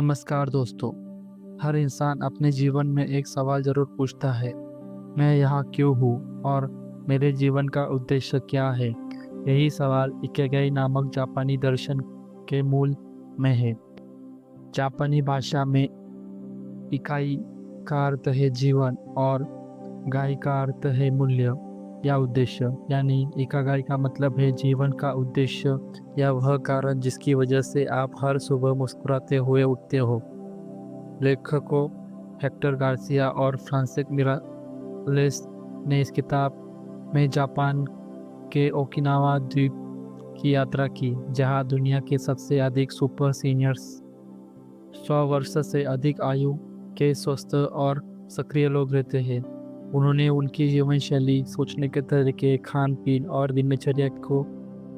नमस्कार दोस्तों। हर इंसान अपने जीवन में एक सवाल ज़रूर पूछता है, मैं यहाँ क्यों हूँ और मेरे जीवन का उद्देश्य क्या है? यही सवाल इकिगाई नामक जापानी दर्शन के मूल में है। जापानी भाषा में इकाई का अर्थ है जीवन और गाई का अर्थ है मूल्य या उद्देश्य। यानी इकागाई का मतलब है जीवन का उद्देश्य या वह कारण जिसकी वजह से आप हर सुबह मुस्कुराते हुए उठते हो। लेखकों हेक्टर गार्सिया और फ्रांसिस मिरालेस ने इस किताब में जापान के ओकिनावा द्वीप की यात्रा की, जहां दुनिया के सबसे अधिक सुपर सीनियर्स 100 वर्ष से अधिक आयु के स्वस्थ और सक्रिय लोग रहते हैं। उन्होंने उनकी जीवन शैली, सोचने के तरीके, खान पीन और दिनचर्या को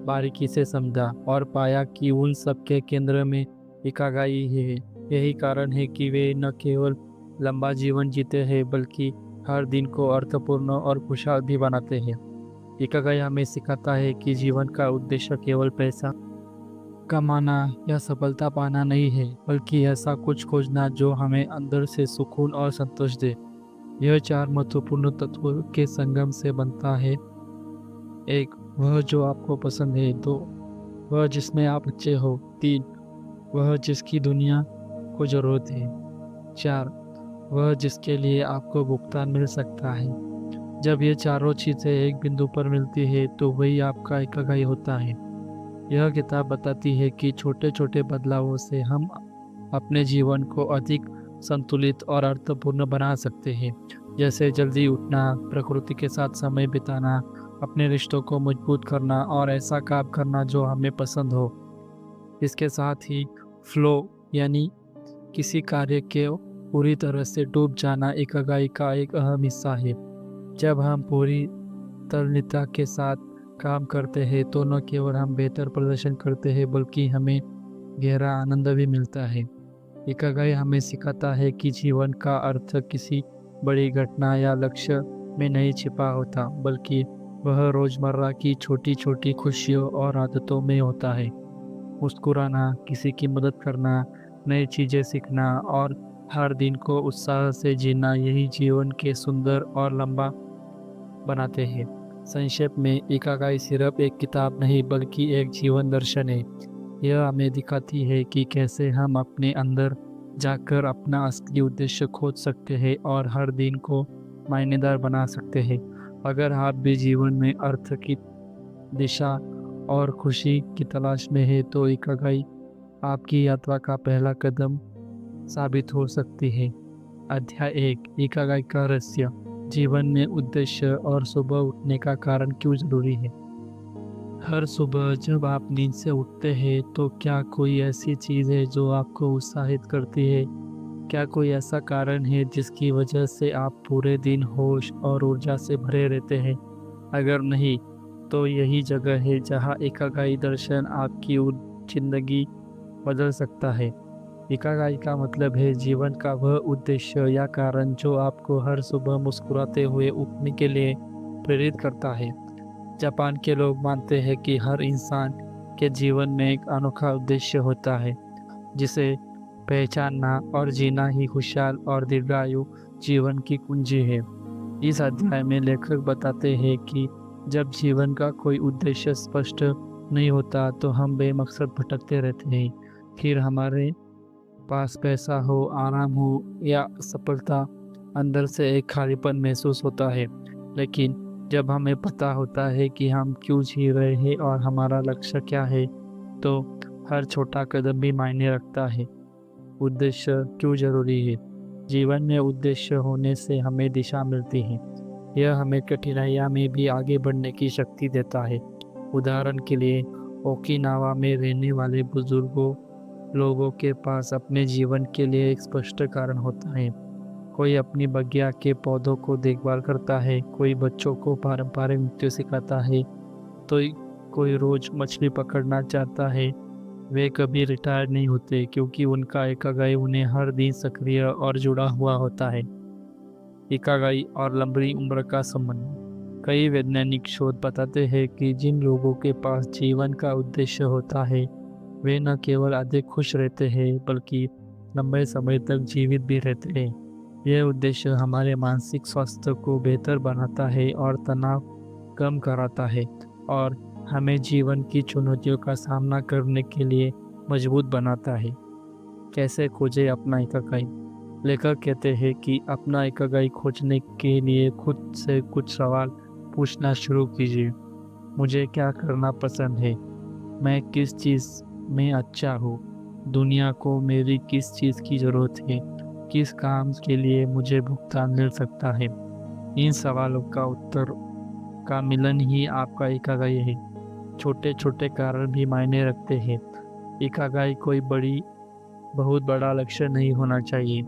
बारीकी से समझा और पाया कि उन सबके केंद्र में इकागाई है। यही कारण है कि वे न केवल लंबा जीवन जीते हैं बल्कि हर दिन को अर्थपूर्ण और खुशहाल भी बनाते हैं। इकागाई हमें सिखाता है कि जीवन का उद्देश्य केवल पैसा कमाना या सफलता पाना नहीं है, बल्कि ऐसा कुछ खोजना जो हमें अंदर से सुकून और संतोष दे। यह 4 महत्वपूर्ण तत्वों के संगम से बनता है। 1, वह जो आपको पसंद है। 2, वह जिसमें आप अच्छे हो। 3, वह जिसकी दुनिया को ज़रूरत है। 4, वह जिसके लिए आपको भुगतान मिल सकता है। जब ये चारों चीज़ें एक बिंदु पर मिलती है तो वही आपका इकिगाई होता है। यह किताब बताती है कि छोटे-छोटे बदलावों से हम अपने जीवन को अधिक संतुलित और अर्थपूर्ण बना सकते हैं। जैसे जल्दी उठना, प्रकृति के साथ समय बिताना, अपने रिश्तों को मजबूत करना और ऐसा काम करना जो हमें पसंद हो। इसके साथ ही फ्लो यानी किसी कार्य के पूरी तरह से डूब जाना इकिगाई का एक अहम हिस्सा है। जब हम पूरी तल्लीनता के साथ काम करते हैं तो न केवल हम बेहतर प्रदर्शन करते हैं बल्कि हमें गहरा आनंद भी मिलता है। इकिगाई हमें सिखाता है कि जीवन का अर्थ किसी बड़ी घटना या लक्ष्य में नहीं छिपा होता, बल्कि वह रोज़मर्रा की छोटी-छोटी खुशियों और आदतों में होता है। मुस्कुराना, किसी की मदद करना, नई चीज़ें सीखना और हर दिन को उत्साह से जीना, यही जीवन के सुंदर और लंबा बनाते हैं। संक्षेप में, इकिगाई सिर्फ एक किताब नहीं बल्कि एक जीवन दर्शन है। यह हमें दिखाती है कि कैसे हम अपने अंदर जाकर अपना असली उद्देश्य खोज सकते हैं और हर दिन को मायनेदार बना सकते हैं। अगर आप भी जीवन में अर्थ की दिशा और खुशी की तलाश में है तो इकिगाई आपकी यात्रा का पहला कदम साबित हो सकती है। अध्याय 1, इकिगाई का रहस्य। जीवन में उद्देश्य और सुबह उठने का कारण क्यों जरूरी है? हर सुबह जब आप नींद से उठते हैं तो क्या कोई ऐसी चीज़ है जो आपको उत्साहित करती है? क्या कोई ऐसा कारण है जिसकी वजह से आप पूरे दिन होश और ऊर्जा से भरे रहते हैं? अगर नहीं, तो यही जगह है जहाँ इकिगाई दर्शन आपकी जिंदगी बदल सकता है। इकिगाई का मतलब है जीवन का वह उद्देश्य या कारण जो आपको हर सुबह मुस्कुराते हुए उठने के लिए प्रेरित करता है। जापान के लोग मानते हैं कि हर इंसान के जीवन में एक अनोखा उद्देश्य होता है, जिसे पहचानना और जीना ही खुशहाल और दीर्घायु जीवन की कुंजी है। इस अध्याय में लेखक बताते हैं कि जब जीवन का कोई उद्देश्य स्पष्ट नहीं होता तो हम बेमकसद भटकते रहते हैं। फिर हमारे पास पैसा हो, आराम हो या सफलता, अंदर से एक खालीपन महसूस होता है। लेकिन जब हमें पता होता है कि हम क्यों जी रहे हैं और हमारा लक्ष्य क्या है, तो हर छोटा कदम भी मायने रखता है। उद्देश्य क्यों जरूरी है? जीवन में उद्देश्य होने से हमें दिशा मिलती है। यह हमें कठिनाइयों में भी आगे बढ़ने की शक्ति देता है। उदाहरण के लिए, ओकिनावा में रहने वाले बुजुर्गों लोगों के पास अपने जीवन के लिए एक स्पष्ट कारण होता है। कोई अपनी बगिया के पौधों को देखभाल करता है, कोई बच्चों को पारंपरिक नृत्य सिखाता है, तो कोई रोज मछली पकड़ना चाहता है। वे कभी रिटायर नहीं होते क्योंकि उनका इकिगाई उन्हें हर दिन सक्रिय और जुड़ा हुआ होता है। इकिगाई और लंबी उम्र का संबंध। कई वैज्ञानिक शोध बताते हैं कि जिन लोगों के पास जीवन का उद्देश्य होता है वे न केवल अधिक खुश रहते हैं बल्कि लंबे समय तक जीवित भी रहते हैं। यह उद्देश्य हमारे मानसिक स्वास्थ्य को बेहतर बनाता है और तनाव कम कराता है और हमें जीवन की चुनौतियों का सामना करने के लिए मजबूत बनाता है। कैसे खोजें अपना इकागाई? लेखक कहते हैं कि अपना इकागाई खोजने के लिए खुद से कुछ सवाल पूछना शुरू कीजिए। मुझे क्या करना पसंद है? मैं किस चीज़ में अच्छा हूँ? दुनिया को मेरी किस चीज़ की ज़रूरत है? किस काम के लिए मुझे भुगतान मिल सकता है? इन सवालों का उत्तर का मिलन ही आपका इकागाई है। छोटे छोटे कारण भी मायने रखते हैं। इकागाई कोई बहुत बड़ा लक्ष्य नहीं होना चाहिए।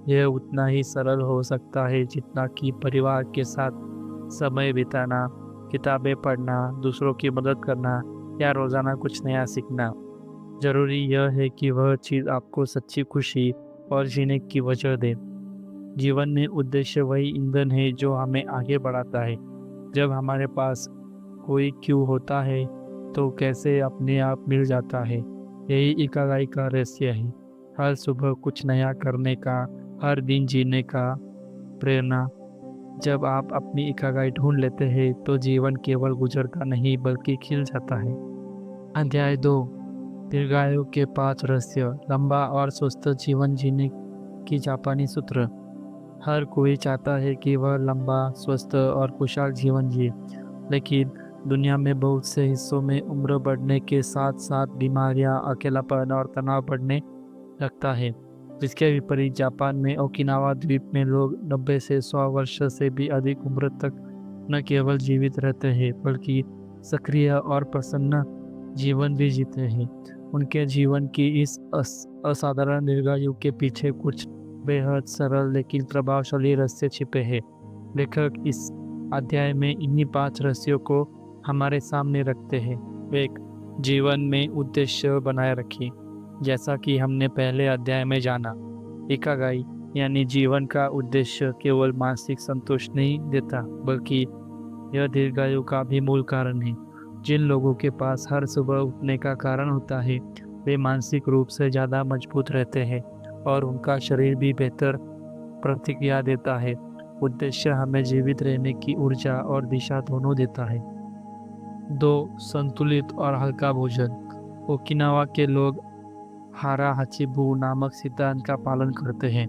यह उतना ही सरल हो सकता है जितना कि परिवार के साथ समय बिताना, किताबें पढ़ना, दूसरों की मदद करना या रोज़ाना कुछ नया सीखना। ज़रूरी यह है कि वह चीज़ आपको सच्ची खुशी और जीने की वजह दे। जीवन में उद्देश्य वही ईंधन है जो हमें आगे बढ़ाता है। जब हमारे पास कोई क्यों होता है तो कैसे अपने आप मिल जाता है। यही इकागाई का रहस्य है। हर सुबह कुछ नया करने का, हर दिन जीने का प्रेरणा। जब आप अपनी इकागाई ढूंढ लेते हैं तो जीवन केवल गुजरता नहीं बल्कि खिल जाता है। अध्याय 2। दीर्घायु के 5 रहस्य। लंबा और स्वस्थ जीवन जीने की जापानी सूत्र। हर कोई चाहता है कि वह लंबा, स्वस्थ और खुशहाल जीवन जिए, लेकिन दुनिया में बहुत से हिस्सों में उम्र बढ़ने के साथ साथ बीमारियां, अकेलापन और तनाव बढ़ने लगता है। इसके विपरीत जापान में ओकिनावा द्वीप में लोग 90 से 100 वर्ष से भी अधिक उम्र तक न केवल जीवित रहते हैं बल्कि सक्रिय और प्रसन्न जीवन भी जीते हैं। उनके जीवन की इस असाधारण दीर्घायु के पीछे कुछ बेहद सरल लेकिन प्रभावशाली रहस्य छिपे हैं। लेखक इस अध्याय में इन्हीं 5 रहस्यों को हमारे सामने रखते हैं। 1। जीवन में उद्देश्य बनाए रखिए। जैसा कि हमने पहले अध्याय में जाना, इकागाई यानी जीवन का उद्देश्य केवल मानसिक संतोष नहीं देता बल्कि यह दीर्घायु का भी मूल कारण है। जिन लोगों के पास हर सुबह उठने का कारण होता है वे मानसिक रूप से ज़्यादा मजबूत रहते हैं और उनका शरीर भी बेहतर प्रतिक्रिया देता है। उद्देश्य हमें जीवित रहने की ऊर्जा और दिशा दोनों देता है। 2। संतुलित और हल्का भोजन। ओकिनावा के लोग हारा हाचिबू नामक सिद्धांत का पालन करते हैं,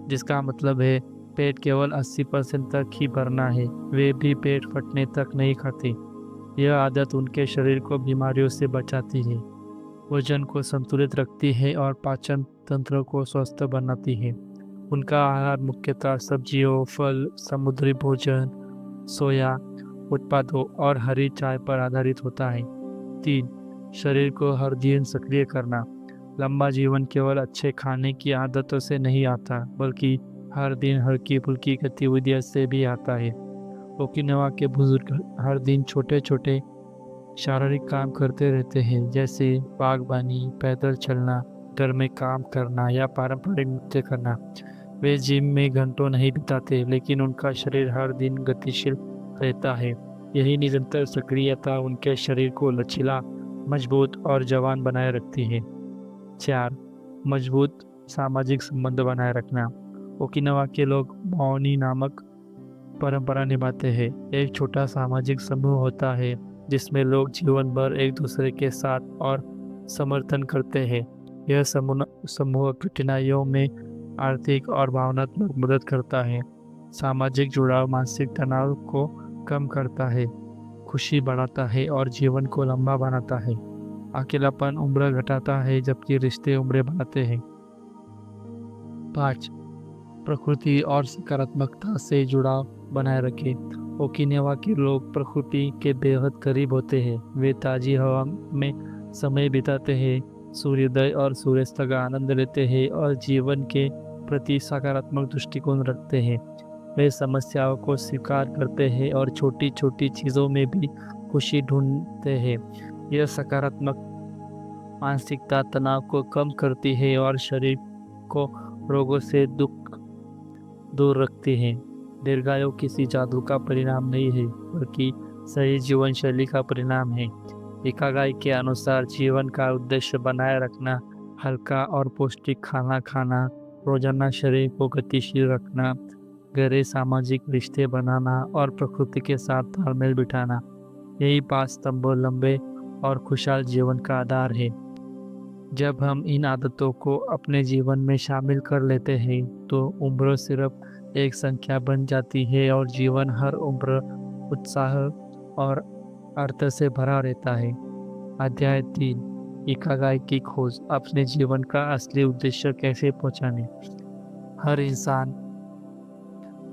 जिसका मतलब है पेट केवल 80% तक ही भरना है। वे भी पेट फटने तक नहीं खाते। यह आदत उनके शरीर को बीमारियों से बचाती है, वजन को संतुलित रखती है और पाचन तंत्र को स्वस्थ बनाती है। उनका आहार मुख्यतः सब्जियों, फल, समुद्री भोजन, सोया उत्पादों और हरी चाय पर आधारित होता है। 3। शरीर को हर दिन सक्रिय करना। लंबा जीवन केवल अच्छे खाने की आदतों से नहीं आता बल्कि हर दिन हल्की फुल्की गतिविधियों से भी आता है। ओकिनावा के बुजुर्ग हर दिन छोटे छोटे शारीरिक काम करते रहते हैं, जैसे बागबानी, पैदल चलना, घर में काम करना या पारंपरिक नृत्य करना। वे जिम में घंटों नहीं बिताते लेकिन उनका शरीर हर दिन गतिशील रहता है। यही निरंतर सक्रियता उनके शरीर को लचीला, मजबूत और जवान बनाए रखती है। 4। मजबूत सामाजिक संबंध बनाए रखना। ओकिनावा के लोग मौनी नामक परंपरा निभाते हैं। एक छोटा सामाजिक समूह होता है जिसमें लोग जीवन भर एक दूसरे के साथ और समर्थन करते हैं। यह समूह कठिनाइयों में आर्थिक और भावनात्मक मदद करता है। सामाजिक जुड़ाव मानसिक तनाव को कम करता है, खुशी बढ़ाता है और जीवन को लंबा बनाता है। अकेलापन उम्र घटाता है जबकि रिश्ते उम्र बढ़ाते हैं। 5। प्रकृति और सकारात्मकता से जुड़ाव बनाए रखें। ओकिनावा के लोग प्रकृति के बेहद करीब होते हैं। वे ताज़ी हवा में समय बिताते हैं, सूर्योदय और सूर्यास्त का आनंद लेते हैं और जीवन के प्रति सकारात्मक दृष्टिकोण रखते हैं। वे समस्याओं को स्वीकार करते हैं और छोटी छोटी चीज़ों में भी खुशी ढूंढते हैं। यह सकारात्मक मानसिकता तनाव को कम करती है और शरीर को रोगों से दूर रखती है। दीर्घायु किसी जादू का परिणाम नहीं है बल्कि सही जीवन शैली का परिणाम है। इकागाई के अनुसार जीवन का उद्देश्य बनाए रखना हल्का और पौष्टिक खाना खाना, रोजाना शरीर को गतिशील रखना, गहरे सामाजिक रिश्ते बनाना और प्रकृति के साथ तालमेल बिठाना, यही 5 स्तंभ लंबे और खुशहाल जीवन का आधार है। जब हम इन आदतों को अपने जीवन में शामिल कर लेते हैं तो उम्र सिर्फ एक संख्या बन जाती है और जीवन हर उम्र उत्साह और अर्थ से भरा रहता है। अध्याय 3, इकागाई की खोज, अपने जीवन का असली उद्देश्य कैसे पहचाने। हर इंसान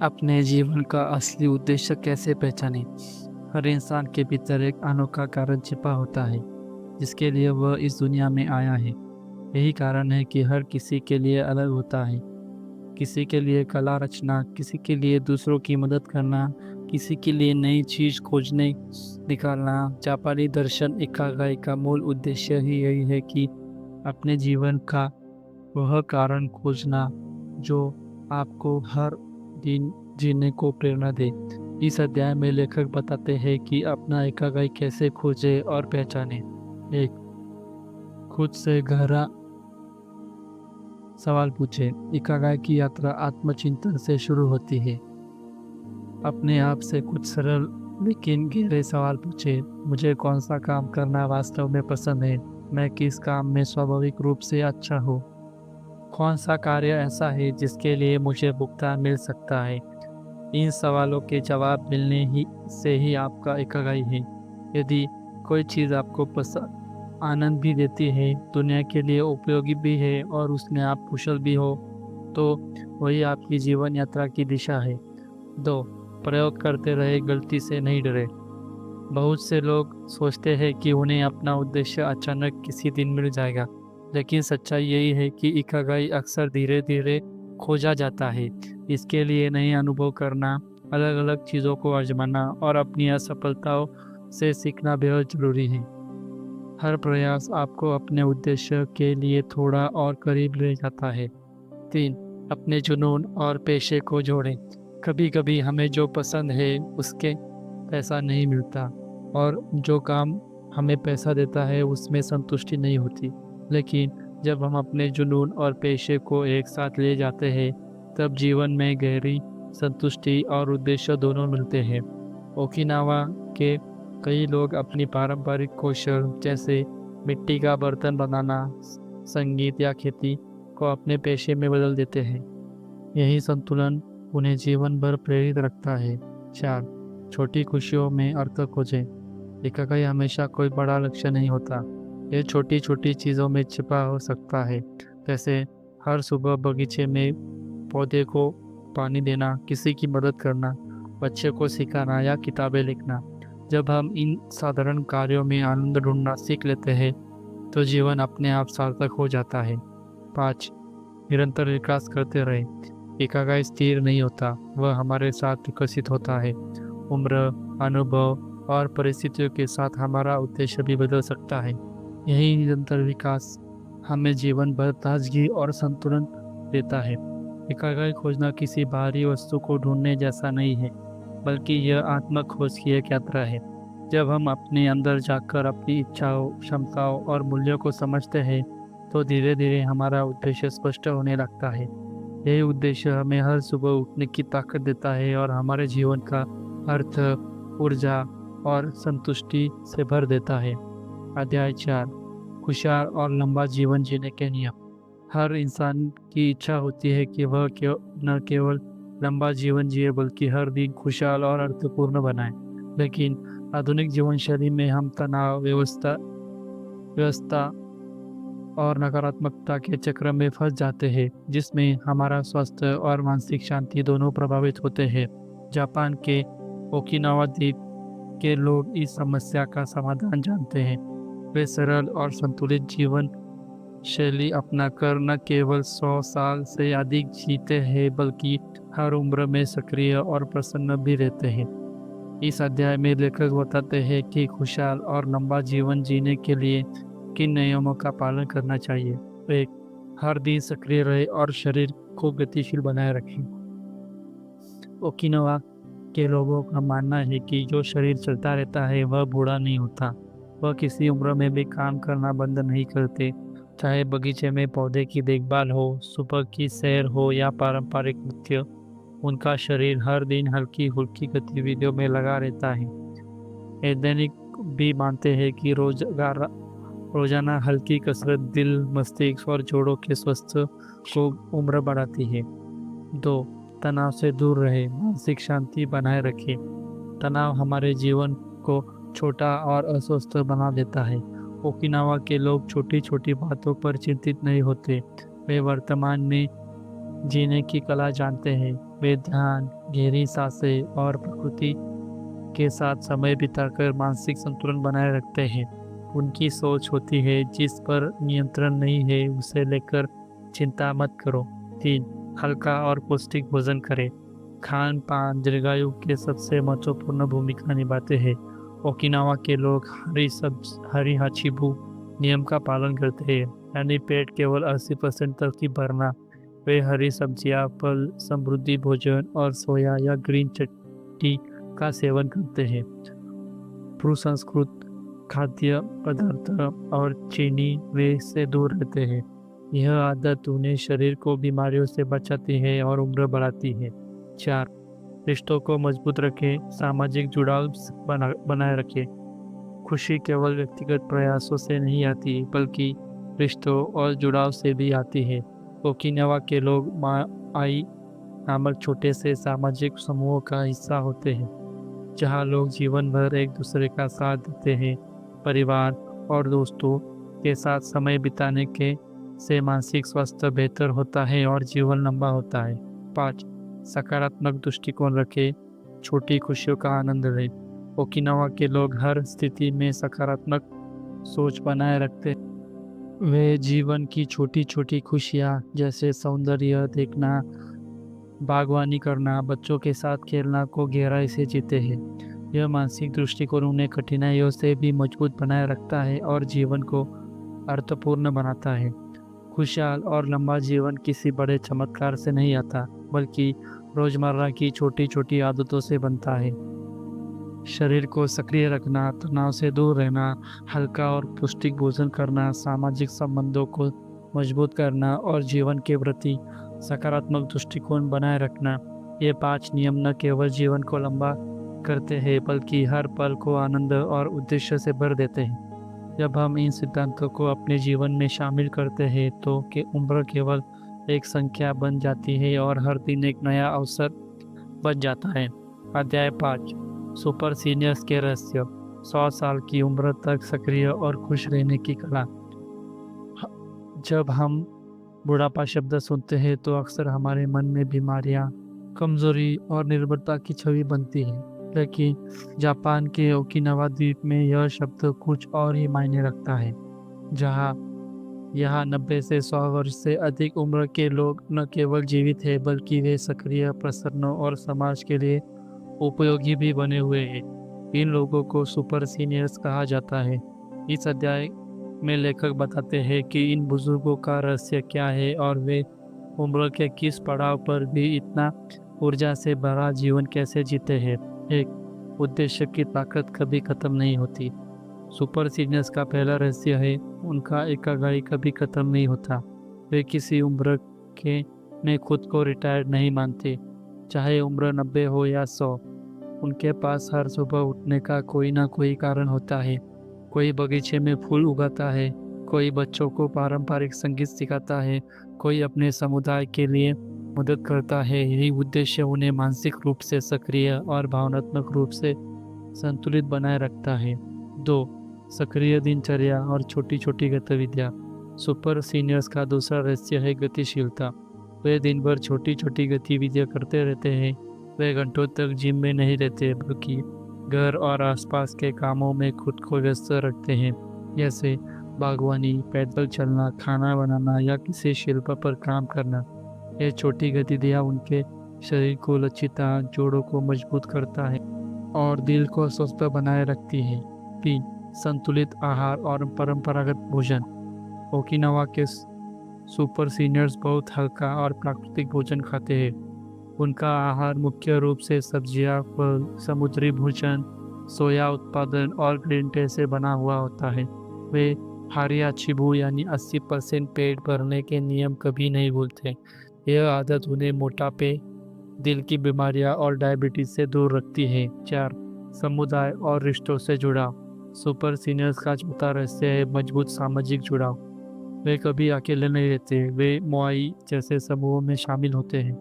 अपने जीवन का असली उद्देश्य कैसे पहचाने। हर इंसान के भीतर एक अनोखा कारण छिपा होता है जिसके लिए वह इस दुनिया में आया है। यही कारण है कि हर किसी के लिए अलग होता है। किसी के लिए कला रचना, किसी के लिए दूसरों की मदद करना, किसी के लिए नई चीज खोजने निकालना। जापानी दर्शन इकागाई का मूल उद्देश्य ही यही है कि अपने जीवन का वह कारण खोजना जो आपको हर दिन जीने को प्रेरणा दे। इस अध्याय में लेखक बताते हैं कि अपना इकागाई कैसे खोजे और पहचाने। 1, खुद से गहरा सवाल पूछे। इकागाई की यात्रा आत्मचिंतन से शुरू होती है। अपने आप से कुछ सरल लेकिन गहरे सवाल पूछे। मुझे कौन सा काम करना वास्तव में पसंद है? मैं किस काम में स्वाभाविक रूप से अच्छा हूँ? कौन सा कार्य ऐसा है जिसके लिए मुझे भुगतान मिल सकता है? इन सवालों के जवाब मिलने ही से ही आपका इकागाई है। यदि कोई चीज़ आपको पसंद आनंद भी देती है, दुनिया के लिए उपयोगी भी है और उसमें आप कुशल भी हो, तो वही आपकी जीवन यात्रा की दिशा है। 2, प्रयोग करते रहे, गलती से नहीं डरे। बहुत से लोग सोचते हैं कि उन्हें अपना उद्देश्य अचानक किसी दिन मिल जाएगा, लेकिन सच्चाई यही है कि इकागाई अक्सर धीरे धीरे खोजा जाता है। इसके लिए नए अनुभव करना, अलग अलग चीज़ों को आजमाना और अपनी असफलताओं से सीखना बेहद जरूरी है। हर प्रयास आपको अपने उद्देश्य के लिए थोड़ा और करीब ले जाता है। 3, अपने जुनून और पेशे को जोड़ें। कभी कभी हमें जो पसंद है उसके पैसा नहीं मिलता और जो काम हमें पैसा देता है उसमें संतुष्टि नहीं होती। लेकिन जब हम अपने जुनून और पेशे को एक साथ ले जाते हैं तब जीवन में गहरी संतुष्टि और उद्देश्य दोनों मिलते हैं। ओकिनावा के कई लोग अपनी पारंपरिक कौशल जैसे मिट्टी का बर्तन बनाना, संगीत या खेती को अपने पेशे में बदल देते हैं। यही संतुलन उन्हें जीवन भर प्रेरित रखता है। 4, छोटी खुशियों में अर्थ खोजें। इकागाई हमेशा कोई बड़ा लक्ष्य नहीं होता। ये छोटी छोटी चीज़ों में छिपा हो सकता है, जैसे हर सुबह बगीचे में पौधे को पानी देना, किसी की मदद करना, बच्चे को सिखाना या किताबें लिखना। जब हम इन साधारण कार्यों में आनंद ढूंढना सीख लेते हैं तो जीवन अपने आप सार्थक हो जाता है। 5, निरंतर विकास करते रहे। इकागाई स्थिर नहीं होता, वह हमारे साथ विकसित होता है। उम्र, अनुभव और परिस्थितियों के साथ हमारा उद्देश्य भी बदल सकता है। यही निरंतर विकास हमें जीवन भर ताजगी और संतुलन देता है। इकागाई खोजना किसी बाहरी वस्तु को ढूंढने जैसा नहीं है, बल्कि यह आत्म खोज की एक यात्रा है। जब हम अपने अंदर जाकर अपनी इच्छाओं, क्षमताओं और मूल्यों को समझते हैं तो धीरे धीरे हमारा उद्देश्य स्पष्ट होने लगता है। यही उद्देश्य हमें हर सुबह उठने की ताकत देता है और हमारे जीवन का अर्थ, ऊर्जा और संतुष्टि से भर देता है। अध्याय 4, खुशहाल और लंबा जीवन जीने के नियम। हर इंसान की इच्छा होती है कि वह न केवल लंबा जीवन जिए बल्कि हर दिन खुशहाल और अर्थपूर्ण बनाए। लेकिन आधुनिक जीवन शैली में हम तनाव, व्यवस्था और नकारात्मकता के चक्र में फंस जाते हैं, जिसमें हमारा स्वास्थ्य और मानसिक शांति दोनों प्रभावित होते हैं। जापान के ओकिनावा द्वीप के लोग इस समस्या का समाधान जानते हैं। वे सरल और संतुलित जीवन शैली अपनाकर न केवल 100 साल से अधिक जीते हैं बल्कि हर उम्र में सक्रिय और प्रसन्न भी रहते हैं। इस अध्याय में लेखक बताते हैं कि खुशहाल और लंबा जीवन जीने के लिए किन नियमों का पालन करना चाहिए। 1, हर दिन सक्रिय रहे और शरीर को गतिशील बनाए रखें। ओकिनावा के लोगों का मानना है कि जो शरीर चलता रहता है वह बूढ़ा नहीं होता। वह किसी उम्र में भी काम करना बंद नहीं करते। चाहे बगीचे में पौधे की देखभाल हो, सुबह की सैर हो या पारंपरिक नृत्य, उनका शरीर हर दिन हल्की-फुल्की गतिविधियों में लगा रहता है। वैज्ञानिक भी मानते हैं कि रोजाना हल्की कसरत दिल, मस्तिष्क और जोड़ों के स्वास्थ्य को उम्र बढ़ाती है। 2. तनाव से दूर रहे, मानसिक शांति बनाए रखें। तनाव हमारे जीवन को छोटा और अस्वस्थ बना देता है। ओकिनावा के लोग छोटी-छोटी बातों पर चिंतित नहीं होते। वे वर्तमान में जीने की कला जानते हैं। वे ध्यान, गहरी सांसें और प्रकृति के साथ समय बिताकर मानसिक संतुलन बनाए रखते हैं। उनकी सोच होती है जिस पर नियंत्रण नहीं है उसे लेकर चिंता मत करो। 3. हल्का और पौष्टिक भोजन करें। खान पान दीर्घायु के सबसे महत्वपूर्ण भूमिका निभाते हैं। ओकिनावा के लोग हरी हाचीबू नियम का पालन करते हैं, यानी पेट केवल 80% तक ही भरना। वे हरी सब्जियां, फल, समृद्धि भोजन और सोया या ग्रीन चटनी का सेवन करते हैं। प्रसंस्कृत खाद्य पदार्थ और चीनी वे से दूर रहते हैं। यह आदत उन्हें शरीर को बीमारियों से बचाती है और उम्र बढ़ाती है। 4. रिश्तों को मजबूत रखें, सामाजिक जुड़ाव बनाए रखें। खुशी केवल व्यक्तिगत प्रयासों से नहीं आती बल्कि रिश्तों और जुड़ाव से भी आती है। ओकिनावा के लोग माई नामक छोटे से सामाजिक समूह का हिस्सा होते हैं, जहाँ लोग जीवन भर एक दूसरे का साथ देते हैं। परिवार और दोस्तों के साथ समय बिताने के से मानसिक स्वास्थ्य बेहतर होता है और जीवन लंबा होता है। 5. सकारात्मक दृष्टिकोण रखें, छोटी खुशियों का आनंद लें। ओकिनावा के लोग हर स्थिति में सकारात्मक सोच बनाए रखते हैं। वे जीवन की छोटी छोटी खुशियाँ जैसे सौंदर्य देखना, बागवानी करना, बच्चों के साथ खेलना को गहराई से जीते हैं। यह मानसिक दृष्टिकोण उन्हें कठिनाइयों से भी मजबूत बनाए रखता है और जीवन को अर्थपूर्ण बनाता है। खुशहाल और लंबा जीवन किसी बड़े चमत्कार से नहीं आता, बल्कि रोजमर्रा की छोटी छोटी आदतों से बनता है। शरीर को सक्रिय रखना, तनाव से दूर रहना, हल्का और पौष्टिक भोजन करना, सामाजिक संबंधों को मजबूत करना और जीवन के प्रति सकारात्मक दृष्टिकोण बनाए रखना। ये 5 नियम न केवल जीवन को लंबा करते हैं बल्कि हर पल को आनंद और उद्देश्य से भर देते हैं। जब हम इन सिद्धांतों को अपने जीवन में शामिल करते हैं तो उम्र केवल एक संख्या बन जाती है और हर दिन एक नया अवसर बन जाता है। अध्याय 5, सुपर सीनियर्स के रहस्य। 100 साल की उम्र तक सक्रिय और खुश रहने की कला। जब हम बुढ़ापा शब्द सुनते हैं तो अक्सर हमारे मन में बीमारियां, कमजोरी और निर्भरता की छवि बनती है, लेकिन जापान के ओकिनावा द्वीप में यह शब्द कुछ और ही मायने रखता है। जहाँ यहाँ 90 से 100 वर्ष से अधिक उम्र के लोग न केवल जीवित हैं बल्कि वे सक्रिय, प्रसन्न और समाज के लिए उपयोगी भी बने हुए हैं। इन लोगों को सुपर सीनियर्स कहा जाता है। इस अध्याय में लेखक बताते हैं कि इन बुजुर्गों का रहस्य क्या है और वे उम्र के किस पड़ाव पर भी इतना ऊर्जा से भरा जीवन कैसे जीते हैं। एक, उद्देश्य की ताकत कभी खत्म नहीं होती। सुपर सीनियर्स का पहला रहस्य है उनका एकागाई कभी खत्म नहीं होता। वे किसी उम्र के में खुद को रिटायर्ड नहीं मानते, चाहे उम्र 90 हो या 100। उनके पास हर सुबह उठने का कोई ना कोई कारण होता है। कोई बगीचे में फूल उगाता है, कोई बच्चों को पारंपरिक संगीत सिखाता है, कोई अपने समुदाय के लिए मदद करता है। यही उद्देश्य उन्हें मानसिक रूप से सक्रिय और भावनात्मक रूप से संतुलित बनाए रखता है। 2, सक्रिय दिनचर्या और छोटी छोटी गतिविधियाँ। सुपर सीनियर्स का दूसरा रहस्य है गतिशीलता। वे दिन भर छोटी छोटी गतिविधियाँ करते रहते हैं। वे घंटों तक जिम में नहीं रहते बल्कि घर और आसपास के कामों में खुद को व्यस्त रखते हैं, जैसे बागवानी, पैदल चलना, खाना बनाना या किसी शिल्प पर काम करना। ये छोटी गतिविधियाँ उनके शरीर को लचीता, जोड़ों को मजबूत करता है और दिल को स्वस्थ बनाए रखती है। 3, संतुलित आहार और परंपरागत भोजन। ओकिनावा के सुपर सीनियर्स बहुत हल्का और प्राकृतिक भोजन खाते हैं। उनका आहार मुख्य रूप से सब्जियां, फल, समुद्री भोजन, सोया उत्पादन और ग्रीन टी से बना हुआ होता है। वे हारियाचिबू यानी 80% पेट भरने के नियम कभी नहीं भूलते। यह आदत उन्हें मोटापे, दिल की बीमारियां और डायबिटीज से दूर रखती है। 4. समुदाय और रिश्तों से जुड़ाव। सुपर सीनियर्स का चौथा रहस्य है मजबूत सामाजिक जुड़ाव। वे कभी अकेले नहीं रहते, वे मोआई जैसे समूहों में शामिल होते हैं,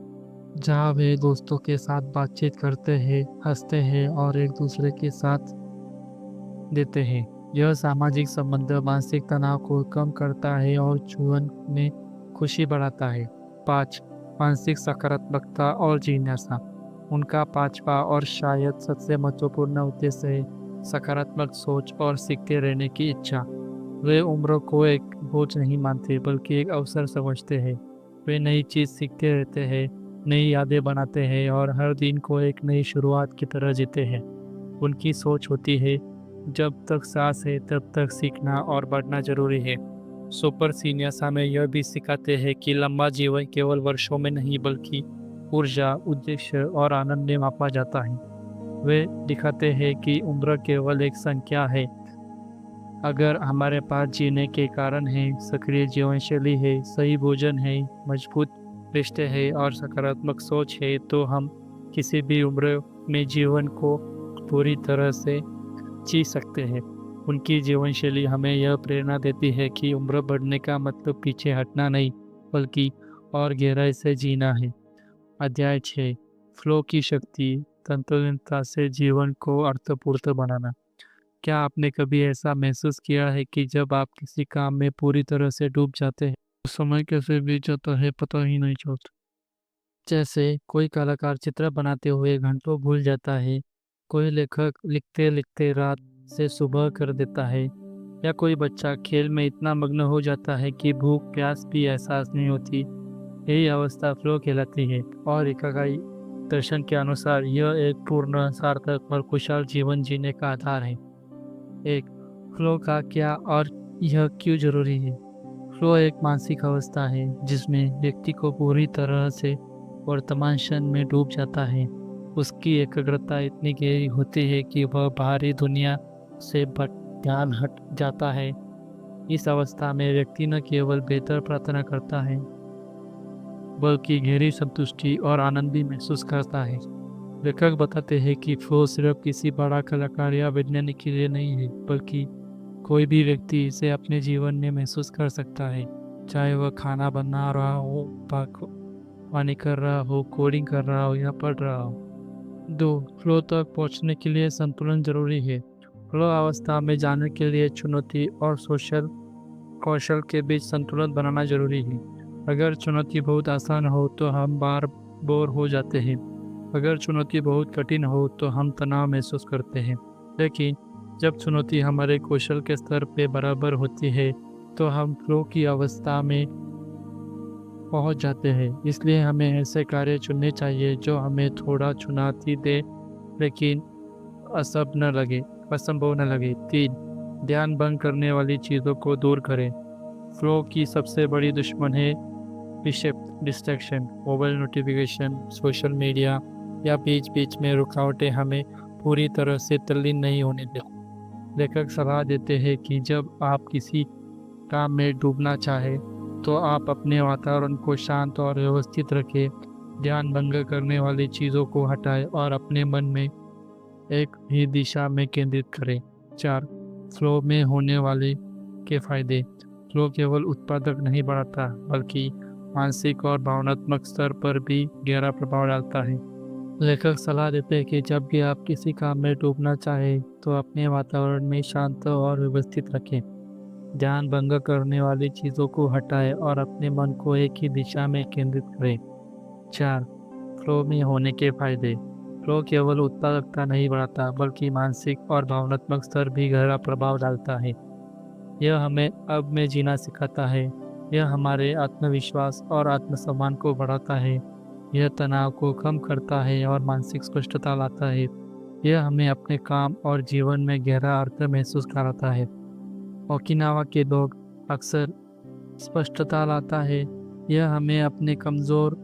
जहाँ वे दोस्तों के साथ बातचीत करते हैं, हंसते हैं और एक दूसरे के साथ देते हैं। यह सामाजिक संबंध मानसिक तनाव को कम करता है और जीवन में खुशी बढ़ाता है। 5. मानसिक सकारात्मकता और जिज्ञासा। उनका पांचवा और शायद सबसे महत्वपूर्ण उद्देश्य है सकारात्मक सोच और सीखते रहने की इच्छा। वे उम्र को एक बोझ नहीं मानते बल्कि एक अवसर समझते हैं। वे नई चीज सीखते रहते हैं, नई यादें बनाते हैं और हर दिन को एक नई शुरुआत की तरह जीते हैं। उनकी सोच होती है, जब तक सांस है तब तक सीखना और बढ़ना जरूरी है। सुपर सीनियर्स हमें यह भी सिखाते हैं कि लंबा जीवन केवल वर्षों में नहीं बल्कि ऊर्जा, उद्देश्य और आनंद में मापा जाता है। वे दिखाते हैं कि उम्र केवल एक संख्या है। अगर हमारे पास जीने के कारण है, सक्रिय जीवन शैली है, सही भोजन है, मजबूत रिश्ते हैं और सकारात्मक सोच है, तो हम किसी भी उम्र में जीवन को पूरी तरह से जी सकते हैं। उनकी जीवन शैली हमें यह प्रेरणा देती है कि उम्र बढ़ने का मतलब पीछे हटना नहीं, बल्कि और गहराई से जीना है। अध्याय 6, फ्लो की शक्ति, संतुलितता से जीवन को अर्थपूर्ण बनाना। क्या आपने कभी ऐसा महसूस किया है कि जब आप किसी काम में पूरी तरह से डूब जाते हैं, तो समय कैसे बीत जाता है पता ही नहीं चलता? जैसे कोई कलाकार चित्र बनाते हुए घंटों भूल जाता है, कोई लेखक लिखते लिखते रात से सुबह कर देता है, या कोई बच्चा खेल में इतना मग्न हो जाता है कि भूख प्यास भी एहसास नहीं होती। यही अवस्था फ्लो कहलाती है और इकागाई दर्शन के अनुसार यह एक पूर्ण, सार्थक और खुशहाल जीवन जीने का आधार है। एक, फ्लो का क्या और यह क्यों जरूरी है? फ्लो एक मानसिक अवस्था है जिसमें व्यक्ति को पूरी तरह से वर्तमान क्षण में डूब जाता है। उसकी एकाग्रता इतनी गहरी होती है कि वह बाहरी दुनिया से ध्यान हट जाता है। इस अवस्था में व्यक्ति न केवल बेहतर प्रार्थना करता है बल्कि गहरी संतुष्टि और आनंद भी महसूस करता है। लेखक बताते हैं कि फ्लो सिर्फ किसी बड़ा कलाकार या वैज्ञानिक के लिए नहीं है, बल्कि कोई भी व्यक्ति इसे अपने जीवन में महसूस कर सकता है, चाहे वह खाना बना रहा हो, पानी कर रहा हो, कोडिंग कर रहा हो या पढ़ रहा हो। 2. फ्लो तक पहुंचने के लिए संतुलन जरूरी है। फ्लो अवस्था में जाने के लिए चुनौती और सोशल कौशल के बीच संतुलन बनाना जरूरी है। अगर चुनौती बहुत आसान हो तो हम बार बोर हो जाते हैं। अगर चुनौती बहुत कठिन हो तो हम तनाव महसूस करते हैं। लेकिन जब चुनौती हमारे कौशल के स्तर पे बराबर होती है तो हम फ्लो की अवस्था में पहुंच जाते हैं। इसलिए हमें ऐसे कार्य चुनने चाहिए जो हमें थोड़ा चुनौती दे लेकिन असंभव न लगे। 3. ध्यान भंग करने वाली चीज़ों को दूर करें। फ्लो की सबसे बड़ी दुश्मन है distraction. Mobile notification, social media या बीच बीच में रुकावटें हमें पूरी तरह से तल्लीन नहीं होने देती। लेखक सलाह देते हैं कि जब आप किसी काम में डूबना चाहे तो आप अपने वातावरण को शांत और व्यवस्थित रखें, ध्यान भंग करने वाली चीज़ों को हटाएं और अपने मन में एक ही दिशा में केंद्रित करें। 4. फ्लो में होने वाले के फायदे। फ्लो केवल उत्पादक नहीं बढ़ाता बल्कि मानसिक और भावनात्मक स्तर पर भी गहरा प्रभाव डालता है। लेखक सलाह देते हैं कि जब भी आप किसी काम में डूबना चाहें तो अपने वातावरण में शांत और व्यवस्थित रखें, ध्यान भंग करने वाली चीज़ों को हटाएं और अपने मन को एक ही दिशा में केंद्रित करें। 4. फ्लो में होने के फायदे। फ्लो केवल उत्पादकता नहीं बढ़ाता बल्कि मानसिक और भावनात्मक स्तर भी गहरा प्रभाव डालता है। यह हमें अब में जीना सिखाता है। यह हमारे आत्मविश्वास और आत्मसम्मान को बढ़ाता है। यह तनाव को कम करता है और मानसिक स्पष्टता लाता है। यह हमें अपने काम और जीवन में गहरा अर्थ महसूस कराता है। ओकिनावा के लोग अक्सर स्पष्टता लाता है। यह हमें अपने कमज़ोर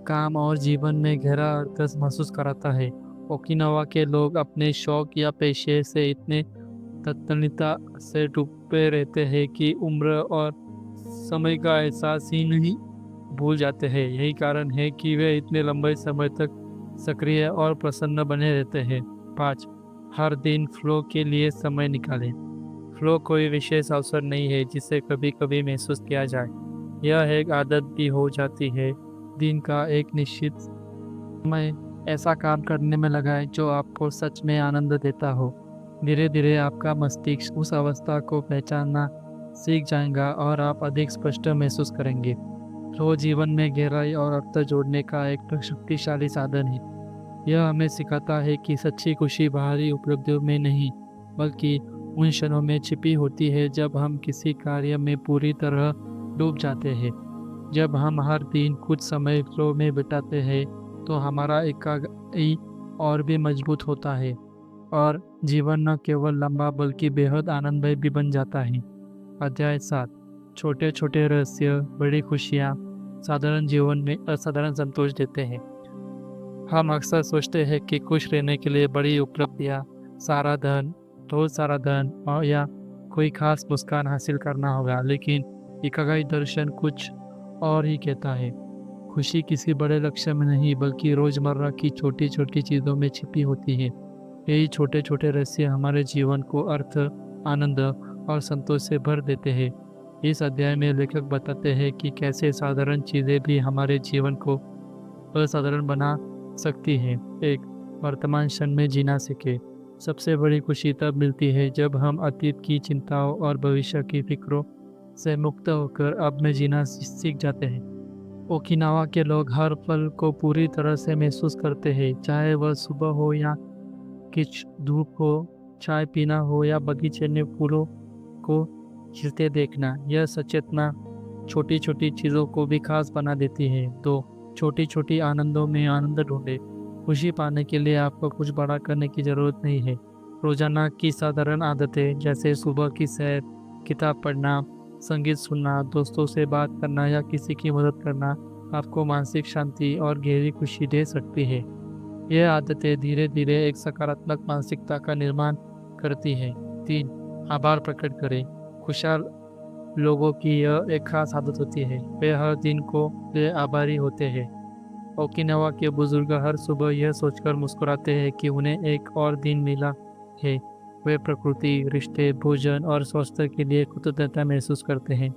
काम और जीवन में गहरा अर्थ महसूस कराता है। ओकिनावा के लोग अपने शौक या पेशे से इतने तत्कालिकता से डूबे रहते हैं कि उम्र और समय का एहसास ही नहीं भूल जाते हैं। यही कारण है कि वे इतने लंबे समय तक सक्रिय और प्रसन्न बने रहते हैं। 5. हर दिन फ्लो के लिए समय निकालें। फ्लो कोई विशेष अवसर नहीं है जिसे कभी कभी महसूस किया जाए। यह एक आदत भी हो जाती है। दिन का एक निश्चित समय ऐसा काम करने में लगाएं जो आपको सच में आनंद देता हो। धीरे धीरे आपका मस्तिष्क उस अवस्था को पहचानना सीख जाएगा और आप अधिक स्पष्ट महसूस करेंगे। फ्लो जीवन में गहराई और अर्थ जोड़ने का एक शक्तिशाली साधन है। यह हमें सिखाता है कि सच्ची खुशी बाहरी उपलब्धियों में नहीं बल्कि उन क्षणों में छिपी होती है जब हम किसी कार्य में पूरी तरह डूब जाते हैं। जब हम हर दिन कुछ समय फ्लो में बिताते हैं तो हमारा एकाग्रता और भी मजबूत होता है और जीवन न केवल लंबा बल्कि बेहद आनंदमय भी बन जाता है। अध्याय 7. छोटे छोटे रहस्य बड़ी खुशियाँ साधारण जीवन में असाधारण संतोष देते हैं। हम अक्सर सोचते हैं कि खुश रहने के लिए बड़ी उपलब्धियाँ, बहुत सारा धन और या कोई खास मुस्कान हासिल करना होगा, लेकिन इकागाई दर्शन कुछ और ही कहता है। खुशी किसी बड़े लक्ष्य में नहीं बल्कि रोजमर्रा की छोटी छोटी चीज़ों में छिपी होती है। यही छोटे छोटे रहस्य हमारे जीवन को अर्थ, आनंद और संतोष से भर देते हैं। इस अध्याय में लेखक बताते हैं कि कैसे साधारण चीज़ें भी हमारे जीवन को असाधारण बना सकती है। 1. वर्तमान क्षण में जीना सीखे। सबसे बड़ी खुशी तब मिलती है जब हम अतीत की चिंताओं और भविष्य की फिक्रों से मुक्त होकर अब में जीना सीख जाते हैं। ओकिनावा के लोग हर पल को पूरी तरह से महसूस करते हैं, चाहे वह सुबह हो या किच धूप हो, चाय पीना हो या बगीचे में फूलों को खिलते देखना। यह सचेतना छोटी छोटी चीज़ों को भी खास बना देती है। 2. छोटी छोटी आनंदों में आनंद ढूंढे। खुशी पाने के लिए आपको कुछ बड़ा करने की ज़रूरत नहीं है। रोजाना की साधारण आदतें जैसे सुबह की सैर, किताब पढ़ना, संगीत सुनना, दोस्तों से बात करना या किसी की मदद करना आपको मानसिक शांति और गहरी खुशी दे सकती है। यह आदतें धीरे धीरे एक सकारात्मक मानसिकता का निर्माण करती हैं। 3. आभार प्रकट करें। खुशहाल लोगों की यह एक खास आदत होती है। वे हर दिन को लिए आभारी होते हैं। ओकिनावा के बुजुर्ग हर सुबह यह सोचकर मुस्कुराते हैं कि उन्हें एक और दिन मिला है। वे प्रकृति, रिश्ते, भोजन और स्वास्थ्य के लिए कृतज्ञता महसूस करते हैं।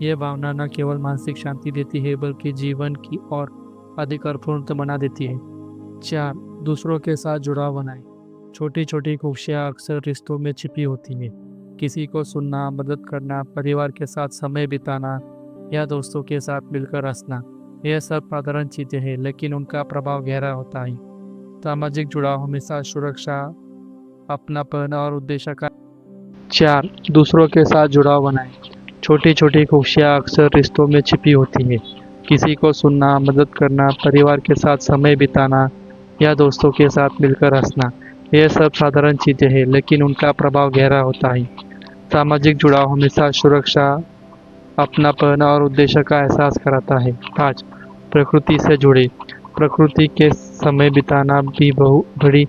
यह भावना न केवल मानसिक शांति देती है बल्कि जीवन की और अधिक अर्थपूर्ण बना देती है। 4. दूसरों के साथ जुड़ाव बनाएं। छोटी छोटी खुशियाँ अक्सर रिश्तों में छिपी होती हैं। किसी को सुनना, मदद करना, परिवार के साथ समय बिताना या दोस्तों के साथ मिलकर हंसना, यह सब साधारण चीज़ें हैं लेकिन उनका प्रभाव गहरा होता है। सामाजिक जुड़ाव हमेशा सुरक्षा, अपनापन और उद्देश्य का। 4. दूसरों के साथ जुड़ाव बनाएं। छोटी छोटी खुशियाँ अक्सर रिश्तों में छिपी होती हैं। किसी को सुनना, मदद करना, परिवार के साथ समय बिताना या दोस्तों के साथ मिलकर हंसना, यह सब साधारण चीज़ें हैं लेकिन उनका प्रभाव गहरा होता है। सामाजिक जुड़ाव हमेशा सुरक्षा, अपनापन और उद्देश्य का एहसास कराता है। 5. प्रकृति से जुड़े। प्रकृति के समय बिताना भी बड़ी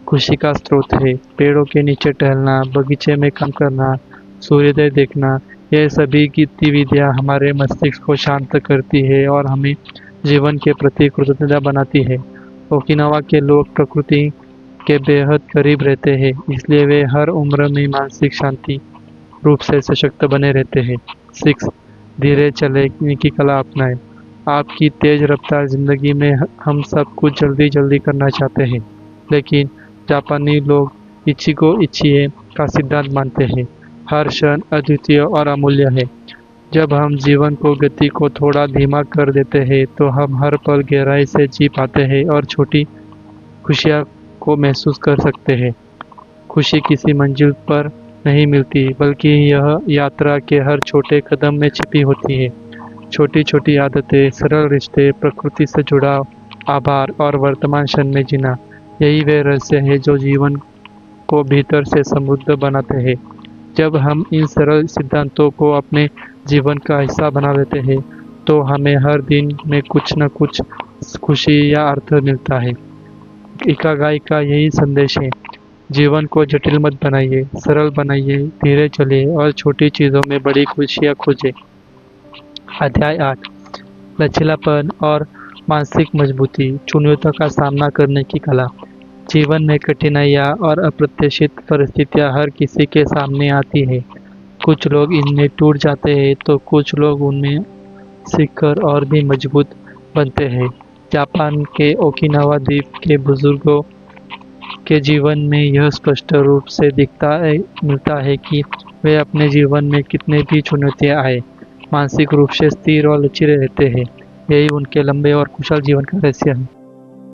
खुशी का स्रोत है। पेड़ों के नीचे टहलना, बगीचे में काम करना, सूर्योदय देखना, यह सभी गतिविधियाँ हमारे मस्तिष्क को शांत करती है और हमें जीवन के प्रति कृतज्ञता बनाती है। ओकिनावा के लोग प्रकृति के बेहद करीब रहते हैं, इसलिए वे हर उम्र में मानसिक शांति रूप से सशक्त बने रहते हैं। 6. धीरे चलने की कला अपनाएं। आपकी तेज रफ्तार जिंदगी में हम सब कुछ जल्दी जल्दी करना चाहते हैं, लेकिन जापानी लोग इचिगो इचिए का सिद्धांत मानते हैं। हर क्षण अद्वितीय और अमूल्य है। जब हम जीवन को गति को थोड़ा धीमा कर देते हैं तो हम हर पल गहराई से जी पाते हैं और छोटी खुशियाँ को महसूस कर सकते हैं। खुशी किसी मंजिल पर नहीं मिलती बल्कि यह यात्रा के हर छोटे कदम में छिपी होती है। छोटी छोटी आदतें, सरल रिश्ते, प्रकृति से जुड़ाव, आभार और वर्तमान क्षण में जीना, यही वे रहस्य है जो जीवन को भीतर से समृद्ध बनाते हैं। जब हम इन सरल सिद्धांतों को अपने जीवन का हिस्सा बना लेते हैं तो हमें हर दिन में कुछ न कुछ खुशी या अर्थ मिलता है। इकागाई का यही संदेश है। जीवन को जटिल मत बनाइए, सरल बनाइए, धीरे चलिए और छोटी चीज़ों में बड़ी खुशियाँ खोजें। अध्याय 8 लचीलापन और मानसिक मजबूती, चुनौतियों का सामना करने की कला। जीवन में कठिनाइयाँ और अप्रत्याशित परिस्थितियाँ हर किसी के सामने आती है। कुछ लोग इनमें टूट जाते हैं तो कुछ लोग उनमें सीखकर और भी मजबूत बनते हैं। जापान के ओकिनावा द्वीप के बुजुर्गों के जीवन में यह स्पष्ट रूप से मिलता है कि वे अपने जीवन में कितने भी चुनौतियाँ आए, मानसिक रूप से स्थिर और लचीले रहते हैं। यही उनके लंबे और कुशल जीवन का रहस्य है।